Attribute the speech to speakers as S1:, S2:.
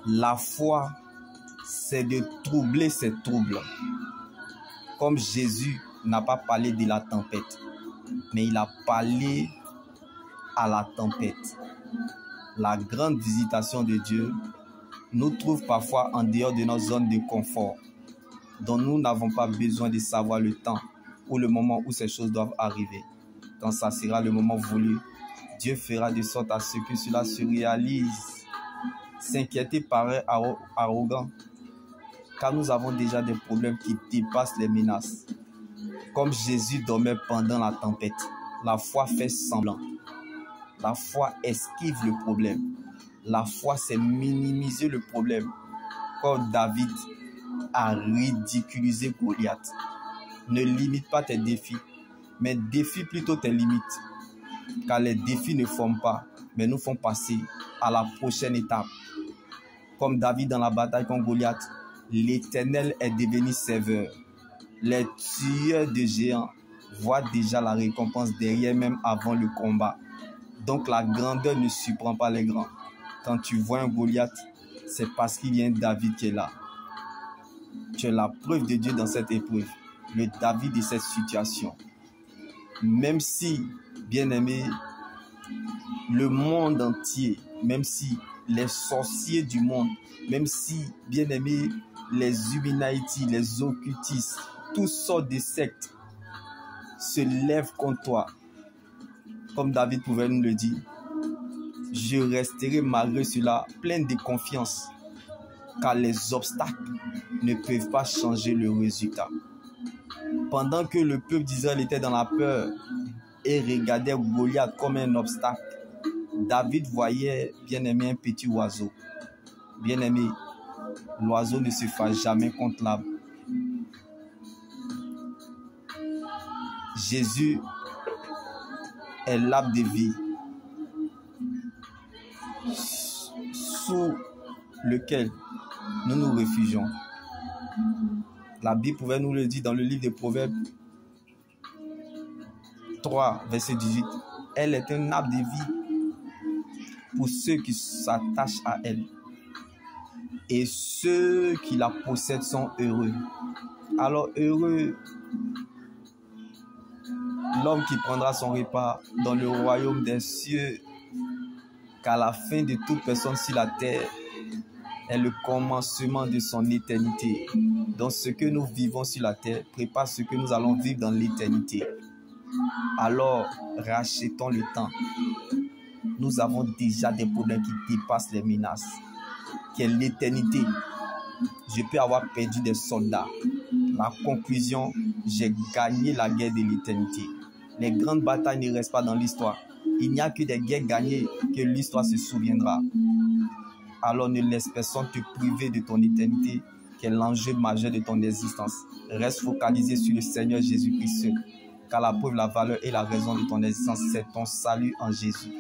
S1: La foi, c'est de troubler ces troubles. Comme Jésus n'a pas parlé de la tempête, mais il a parlé à la tempête. La grande visitation de Dieu nous trouve parfois en dehors de notre zone de confort, dont nous n'avons pas besoin de savoir le temps ou le moment où ces choses doivent arriver. Quand ça sera le moment voulu, Dieu fera de sorte à ce que cela se réalise. S'inquiéter paraît arrogant, car nous avons déjà des problèmes qui dépassent les menaces. Comme Jésus dormait pendant la tempête, la foi fait semblant. La foi esquive le problème. La foi, c'est minimiser le problème. Comme David a ridiculisé Goliath. Ne limite pas tes défis, mais défie plutôt tes limites. Car les défis ne forment pas, mais nous font passer à la prochaine étape. Comme David dans la bataille contre Goliath, l'Éternel est devenu serveur. Les tueurs de géants voient déjà la récompense derrière même avant le combat. Donc la grandeur ne surprend pas les grands. Quand tu vois un Goliath, c'est parce qu'il y a un David qui est là. Tu es la preuve de Dieu dans cette épreuve, le David de cette situation. Même si, bien-aimé, le monde entier, même si les sorciers du monde, même si, bien-aimé, les Illuminati, les occultistes, toutes sortes de sectes se lèvent contre toi, comme David pouvait nous le dire, je resterai malgré cela plein de confiance, car les obstacles ne peuvent pas changer le résultat. Pendant que le peuple d'Israël était dans la peur et regardait Goliath comme un obstacle, David voyait, bien-aimé, un petit oiseau. Bien-aimé, l'oiseau ne se fâche jamais contre l'arbre. Jésus est l'arbre de vie sous lequel nous nous réfugions. La Bible pouvait nous le dire dans le livre des Proverbes 3, verset 18. Elle est un arbre de vie pour ceux qui s'attachent à elle. Et ceux qui la possèdent sont heureux. Alors heureux l'homme qui prendra son repas dans le royaume des cieux, car la fin de toute personne sur la terre est le commencement de son éternité. Donc ce que nous vivons sur la terre prépare ce que nous allons vivre dans l'éternité. Alors rachetons le temps. Nous avons déjà des problèmes qui dépassent les menaces. Quelle l'éternité. Je peux avoir perdu des soldats. La conclusion, j'ai gagné la guerre de l'éternité. Les grandes batailles ne restent pas dans l'histoire. Il n'y a que des guerres gagnées que l'histoire se souviendra. Alors ne laisse personne te priver de ton éternité, qui est l'enjeu majeur de ton existence. Reste focalisé sur le Seigneur Jésus-Christ seul, car la preuve, la valeur et la raison de ton existence, c'est ton salut en Jésus.